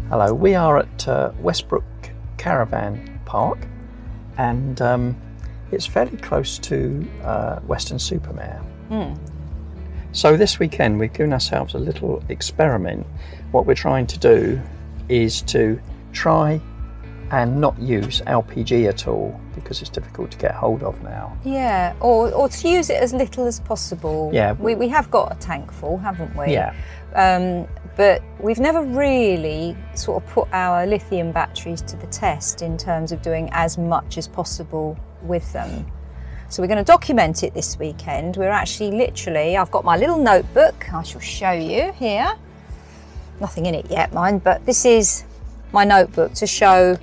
Hello, we are at Westbrook Caravan Park, and it's fairly close to Weston-super-Mare. So this weekend we've given ourselves a little experiment. What we're trying to do is to try and not use LPG at all, because it's difficult to get hold of now. Yeah, or to use it as little as possible. Yeah. We have got a tank full, haven't we? Yeah. But we've never really sort of put our lithium batteries to the test in terms of doing as much as possible with them. So we're going to document it this weekend. We're actually literally, I've got my little notebook, I shall show you here. Nothing in it yet, mind, but this is my notebook to show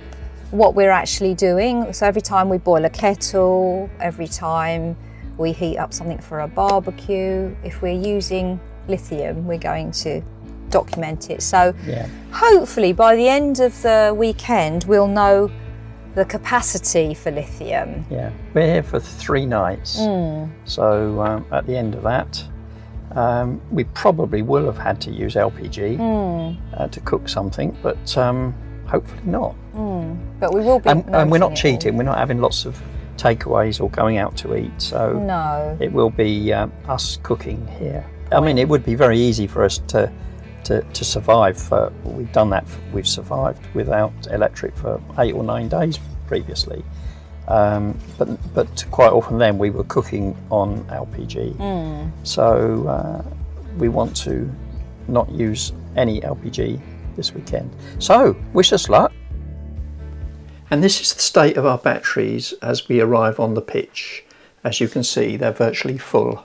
what we're actually doing. So every time we boil a kettle, every time we heat up something for a barbecue, if we're using lithium, we're going to document it. So yeah, hopefully by the end of the weekend we'll know the capacity for lithium. Yeah, we're here for 3 nights. So at the end of that we probably will have had to use LPG to cook something, but hopefully not. But we will be, and we're not cheating. We're not having lots of takeaways or going out to eat, so no, it will be us cooking here. I mean, it would be very easy for us to survive. We've done that. We've survived without electric for 8 or 9 days previously, but quite often then we were cooking on LPG. So we want to not use any LPG this weekend. So wish us luck. And this is the state of our batteries as we arrive on the pitch. As you can see, they're virtually full.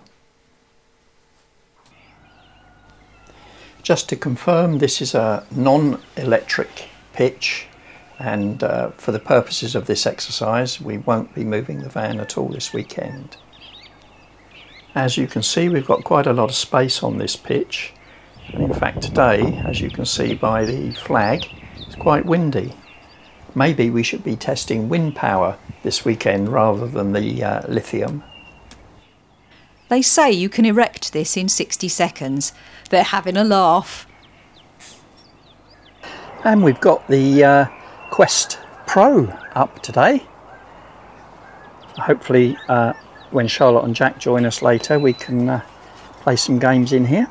Just to confirm, this is a non-electric pitch, and for the purposes of this exercise we won't be moving the van at all this weekend. As you can see, we've got quite a lot of space on this pitch, and in fact today, as you can see by the flag, it's quite windy. Maybe we should be testing wind power this weekend rather than the lithium. They say you can erect this in 60 seconds. They're having a laugh. And we've got the Quest Pro up today. Hopefully when Charlotte and Jack join us later we can play some games in here.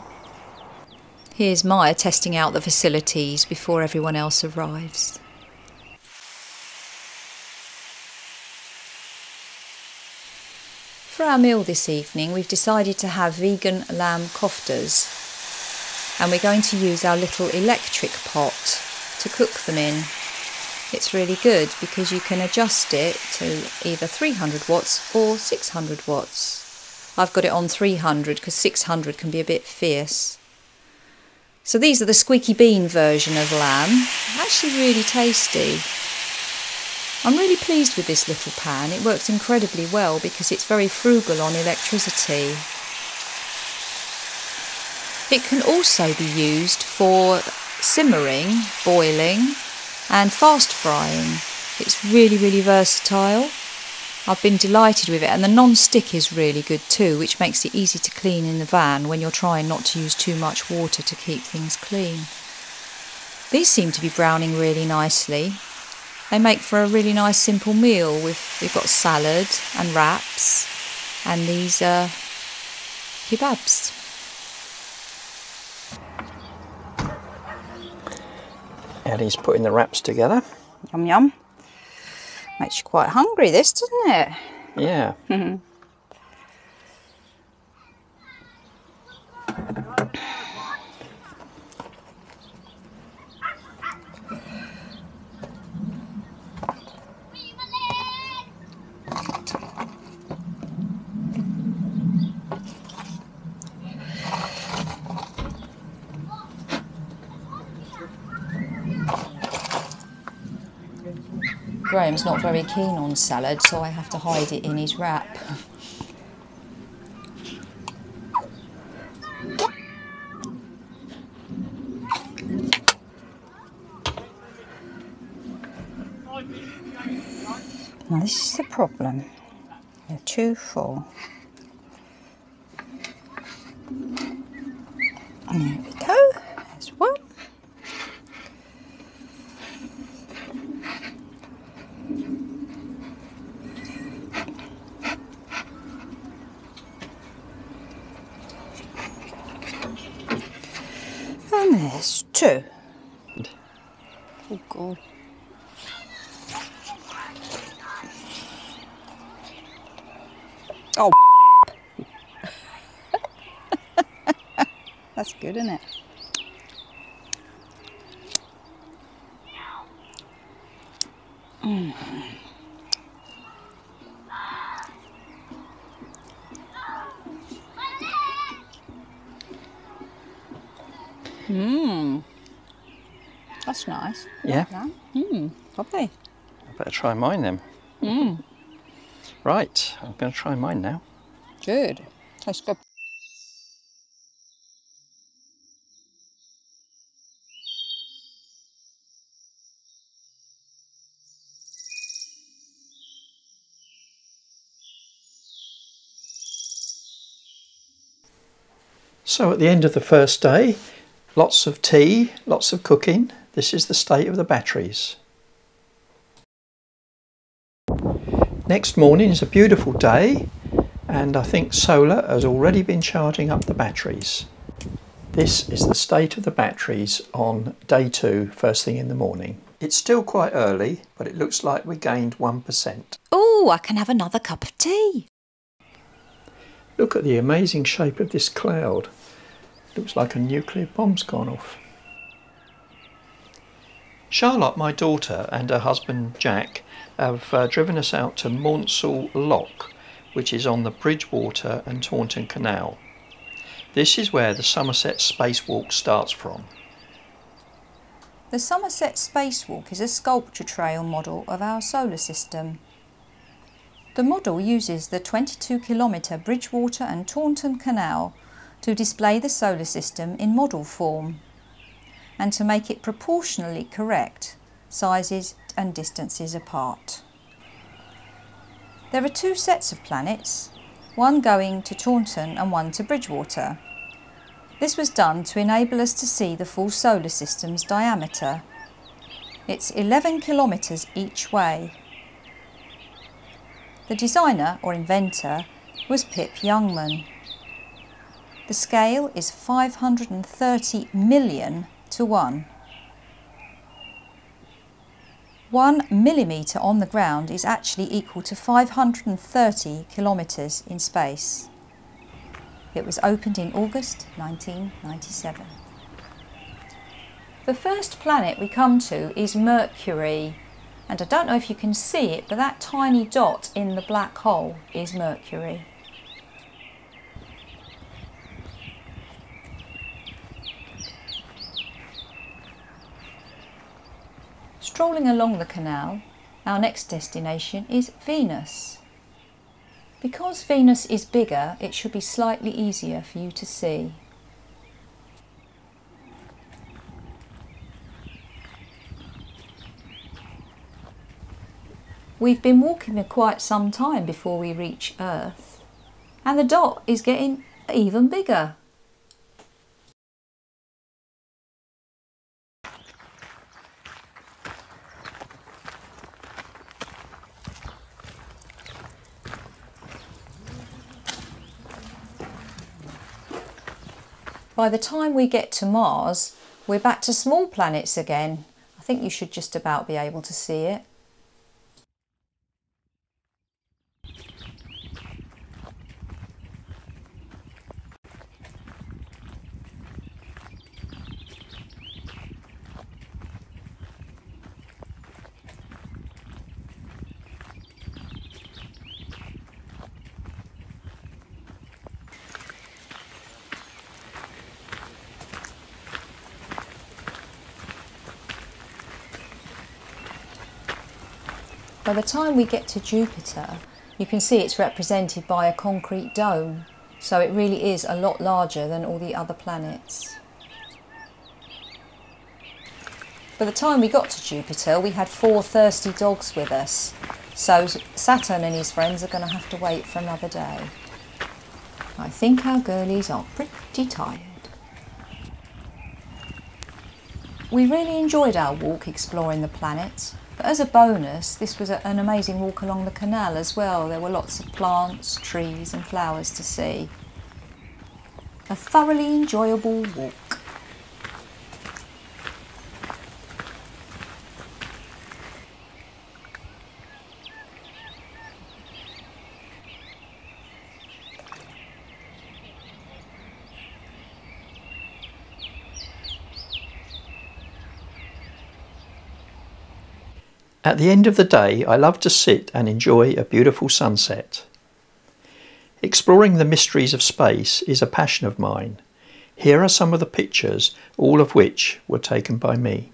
Here's Maya testing out the facilities before everyone else arrives. For our meal this evening, we've decided to have vegan lamb koftas, and we're going to use our little electric pot to cook them in. It's really good because you can adjust it to either 300 watts or 600 watts. I've got it on 300 because 600 can be a bit fierce. So these are the squeaky bean version of lamb. Actually really tasty. I'm really pleased with this little pan. It works incredibly well because it's very frugal on electricity. It can also be used for simmering, boiling and fast frying. It's really, really versatile. I've been delighted with it, and the non-stick is really good too, which makes it easy to clean in the van when you're trying not to use too much water to keep things clean. These seem to be browning really nicely. They make for a really nice simple meal. We've got salad and wraps and these kebabs. Ellie's putting the wraps together. Yum yum. Makes you quite hungry, this, doesn't it? Yeah. Graham's not very keen on salad, so I have to hide it in his wrap. Now this is the problem. They're too full. And there we go. There's one. There's two. Oh God. Oh. That's good, isn't it? Mm. Mmm. That's nice. Yeah. Mmm. Lovely. I better try mine then. Mmm. Right, I'm going to try mine now. Good. Tastes good. So at the end of the first day, lots of tea, lots of cooking. This is the state of the batteries. Next morning is a beautiful day, and I think solar has already been charging up the batteries. This is the state of the batteries on day 2, first thing in the morning. It's still quite early, but it looks like we gained 1%. Oh, I can have another cup of tea. Look at the amazing shape of this cloud. Looks like a nuclear bomb's gone off. Charlotte, my daughter, and her husband Jack have driven us out to Maunsell Lock, which is on the Bridgewater and Taunton Canal. This is where the Somerset Spacewalk starts from. The Somerset Spacewalk is a sculpture trail model of our solar system. The model uses the 22-kilometre Bridgewater and Taunton Canal to display the solar system in model form and to make it proportionally correct, sizes and distances apart. There are 2 sets of planets, one going to Taunton and one to Bridgewater. This was done to enable us to see the full solar system's diameter. It's 11 kilometres each way. The designer or inventor was Pip Youngman. The scale is 530 million to 1. 1 millimetre on the ground is actually equal to 530 kilometres in space. It was opened in August 1997. The first planet we come to is Mercury, and I don't know if you can see it, but that tiny dot in the black hole is Mercury. Strolling along the canal, our next destination is Venus. Because Venus is bigger, it should be slightly easier for you to see. We've been walking for quite some time before we reach Earth, and the dot is getting even bigger. By the time we get to Mars, we're back to small planets again. I think you should just about be able to see it. By the time we get to Jupiter, you can see it's represented by a concrete dome, so it really is a lot larger than all the other planets. By the time we got to Jupiter, we had 4 thirsty dogs with us, so Saturn and his friends are going to have to wait for another day. I think our girlies are pretty tired. We really enjoyed our walk exploring the planet. But as a bonus, this was an amazing walk along the canal as well. There were lots of plants, trees and flowers to see. A thoroughly enjoyable walk. At the end of the day, I love to sit and enjoy a beautiful sunset. Exploring the mysteries of space is a passion of mine. Here are some of the pictures, all of which were taken by me.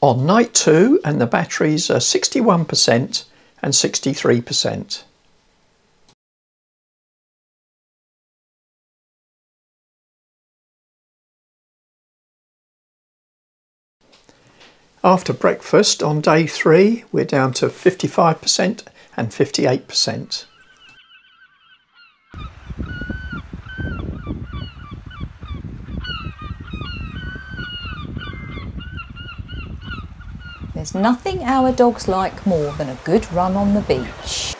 On night 2, and the batteries are 61% and 63%. After breakfast on day 3, we're down to 55% and 58%. There's nothing our dogs like more than a good run on the beach.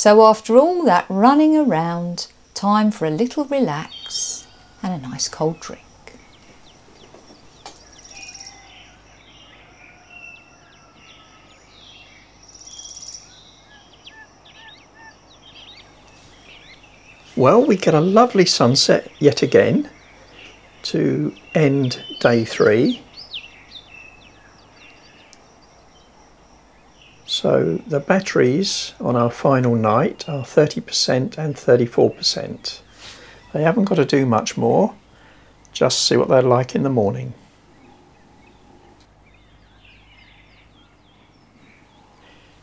So after all that running around, time for a little relax and a nice cold drink. Well, we get a lovely sunset yet again to end day 3. So the batteries on our final night are 30% and 34%. They haven't got to do much more, just see what they're like in the morning.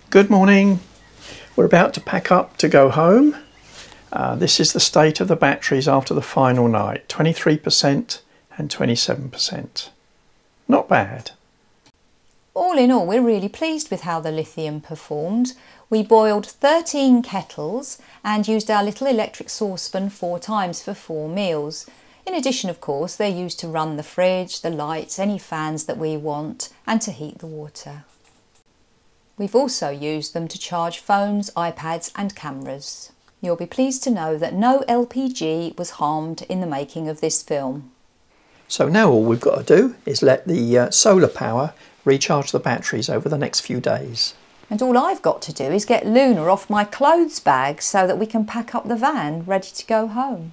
Good morning. We're about to pack up to go home. This is the state of the batteries after the final night, 23% and 27%. Not bad. All in all, we're really pleased with how the lithium performed. We boiled 13 kettles and used our little electric saucepan 4 times for 4 meals. In addition, of course, they're used to run the fridge, the lights, any fans that we want, and to heat the water. We've also used them to charge phones, iPads and cameras. You'll be pleased to know that no LPG was harmed in the making of this film. So now all we've got to do is let the solar power recharge the batteries over the next few days. And all I've got to do is get Luna off my clothes bag so that we can pack up the van ready to go home.